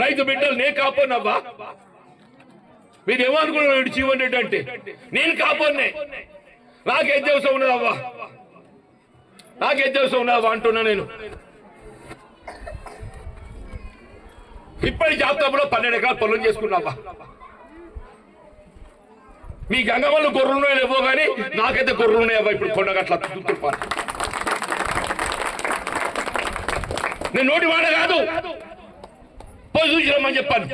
రైతు బిడ్డలు నేను కాపోనవ్వా. మీరు ఏమనుకున్నాడు జీవన్ రెడ్డి అంటే నేను కాపోనే, నాకేం తెలుసు ఉన్నదవ్వా, నాకేం తెలుసు ఉన్నదవ్వా అంటున్నా. నేను ఇప్పటి జాబితాలో 12 ఎకరాలు పొలం చేసుకున్నావా. మీ గంగమ్మలు గొర్రెలు లేవో కానీ నాకైతే గొర్రెలు ఉన్నాయవ్వా. ఇప్పుడు కొండగట్ల నేను నోటి మాట కాదు, పోయి చూసిరమ్మని చెప్పాను.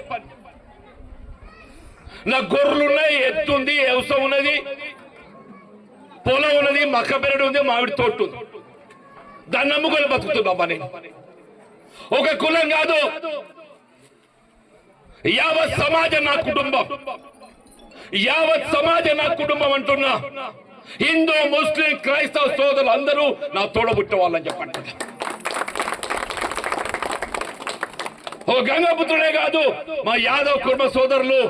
నా గొర్రెలున్నాయి, ఎత్తుంది, వ్యవసాయం ఉన్నది, పొలం ఉన్నది, మక్క పెరడు ఉంది, మామిడి తోట ఉంది. దాన్ని నమ్ముకొని బతుకుతున్నామ్మా. నేను ఒక కులం కాదు, యావత్ సమాజం నా కుటుంబం, యావత్ సమాజం నా కుటుంబం అంటున్నా. హిందూ, ముస్లిం, క్రైస్తవ సోదరులు అందరూ నా తోడబుట్టిన వాళ్ళని చెప్పండి. ఓ గంగాపుత్రుడే కాదు, మా యాదవ్ కుర్మ సోదరులు,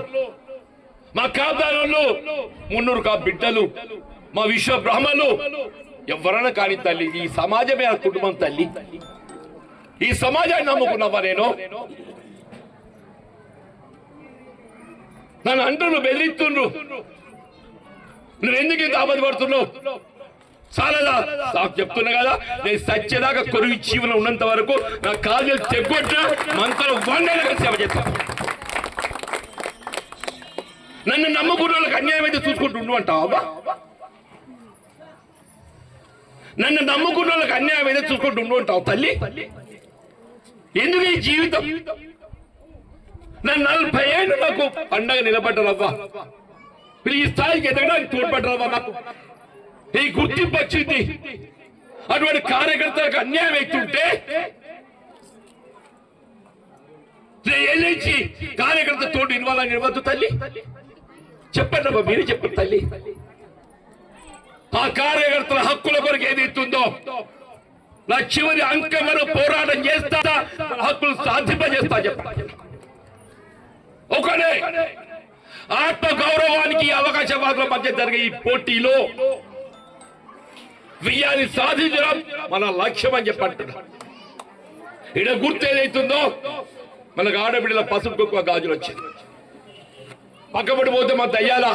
మా కాబ్దానులు, మున్నూరు కా బిడ్డలు, మా విశ్వ బ్రహ్మలు ఎవరైనా కానీ తల్లి, ఈ సమాజమే ఆ కుటుంబం తల్లి. ఈ సమాజాన్ని నమ్ముకున్నావా. నేను నన్ను అంటున్నావు, బెదిరిస్తుండ్రు, నువ్వు ఎందుకు ఇంత ఆపద పడుతున్నావు? చాలా నాకు చెప్తున్నా కదా, నేను సత్యదాకా కొరువు జీవనం ఉన్నంత వరకు నా కాళ్ళు తెగొట్టిన మంత్రం వండేలాగా సేవ చేస్తాను. నన్ను నమ్ముకున్న వాళ్ళకి అన్యాయం అయితే చూసుకుంటూ ఉండమంటావా? నన్ను నమ్ముకున్న వాళ్ళకి అన్యాయం అయితే చూసుకుంటూ ఉండమంటావు తల్లి? ఎందుకు ఈ జీవితం? నన్ను 40 ఏళ్ళు నాకు పండగ నిలబడ్డారవ్వా. ఈ స్థాయికి ఎదగడానికి తోడ్పడ్డారవ్వా. నాకు ఈ గుర్తింపు వచ్చింది. అటువంటి కార్యకర్తలకు అన్యాయం అవుతుంటే ఏళ్ళించి కార్యకర్త తోటి ఇన్వాల్వ్ అని ఇవ్వద్దు తల్లి. చెప్పండి అమ్మా, మీరే చెప్పండి తల్లి. ఆ కార్యకర్తల హక్కుల కొరకు ఏదైతుందో నా చివరి అంకం వరకు పోరాటం చేస్తా, హక్కులు సాధింపజేస్తా. చెప్పండి ఒకనే ఆత్మ గౌరవానికి అవకాశవాదుల మధ్య జరిగే ఈ పోటీలో విజయాన్ని సాధించడం మన లక్ష్యం అని చెప్పంటున్నా. ఇక్కడ గుర్తు ఏదైతుందో మనకు ఆడబిడ్డల పసుపు కుంకుమ గాజులు వచ్చింది. పక్కబడి పోతే మా దయ్యాల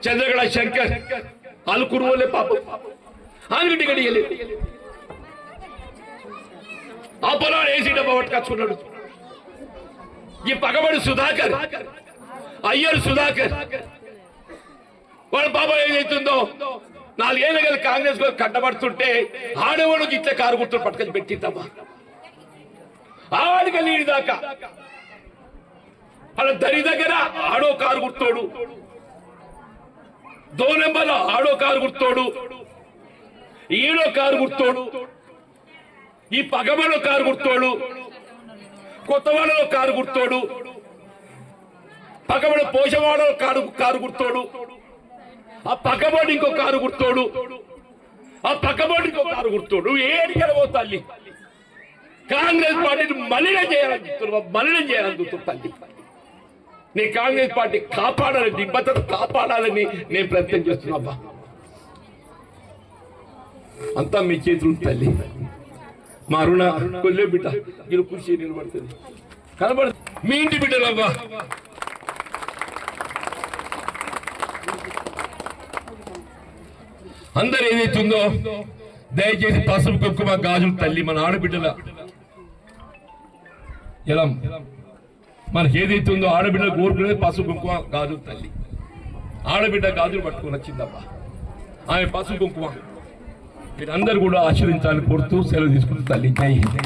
చంద్రగడ శంకర్ ఆలుకురు వాళ్ళే పాపం ఆలుగడ్డి గడియలే ఆ పొలాన్ని వేసి డబ్బా పట్టుకొచ్చుకున్నాడు. ఈ పక్కబడి సుధాకర్, అయ్యర్ సుధాకర్ వాళ్ళ పాపం ఏదైతుందో 4 ఏళ్ళ గల కాంగ్రెస్ కట్టబడుతుంటే ఆడవాడికి ఇట్లా కారు గుర్తులు పట్టుకొని పెట్టిద్దామా. ఆడికి నీడి దాకా అలా దరి దగ్గర ఆడో కారు గుర్తోడు, 2 నెంబర్లో ఆడో కారు గుర్తోడు, ఈడో కారు గుర్తోడు, ఈ పగమలో కారు గుర్తోడు, కొత్తవాడలో కారు గుర్తోడు, పగమడ పోషవాడలో కారు గుర్తోడు, ఆ పక్కబడి ఇంకో కారు గుర్తోడు, ఆ పక్కబడి ఇంకో కారు గుర్తోడు. ఏడికల పోతాల్లి కాంగ్రెస్ పార్టీని మలినం చేయాలని చెప్తున్నా, మలినం చేయాలని చూస్తున్నా తల్లి. నీ కాంగ్రెస్ పార్టీ కాపాడాలని, నిబద్ధత కాపాడాలని నేను ప్రయత్నం చేస్తున్నా. అంతా మీ చేతులు తల్లి. మా అరుణ కొల్లే బిడ్డ మీరు కృషి నిలబడుతుంది, కనబడుతుంది. మీ ఇంటి బిడ్డలవ్వా. అందరు ఏదైతుందో దయచేసి పసుపు కుంకుమ గాజులు తల్లి మన ఆడబిడ్డల ఎలా మనకి ఏదైతుందో ఆడబిడ్డలు కోరుకునేది పసుపు కుంకుమ గాజులు తల్లి. ఆడబిడ్డ గాజులు పట్టుకుని వచ్చిందమ్మా, ఆమె పసుపు కుంకుమ. మీరందరూ కూడా ఆశీర్వించాలని కోరుతూ సెలవు తీసుకుంటూ తల్లి. జై హింద్.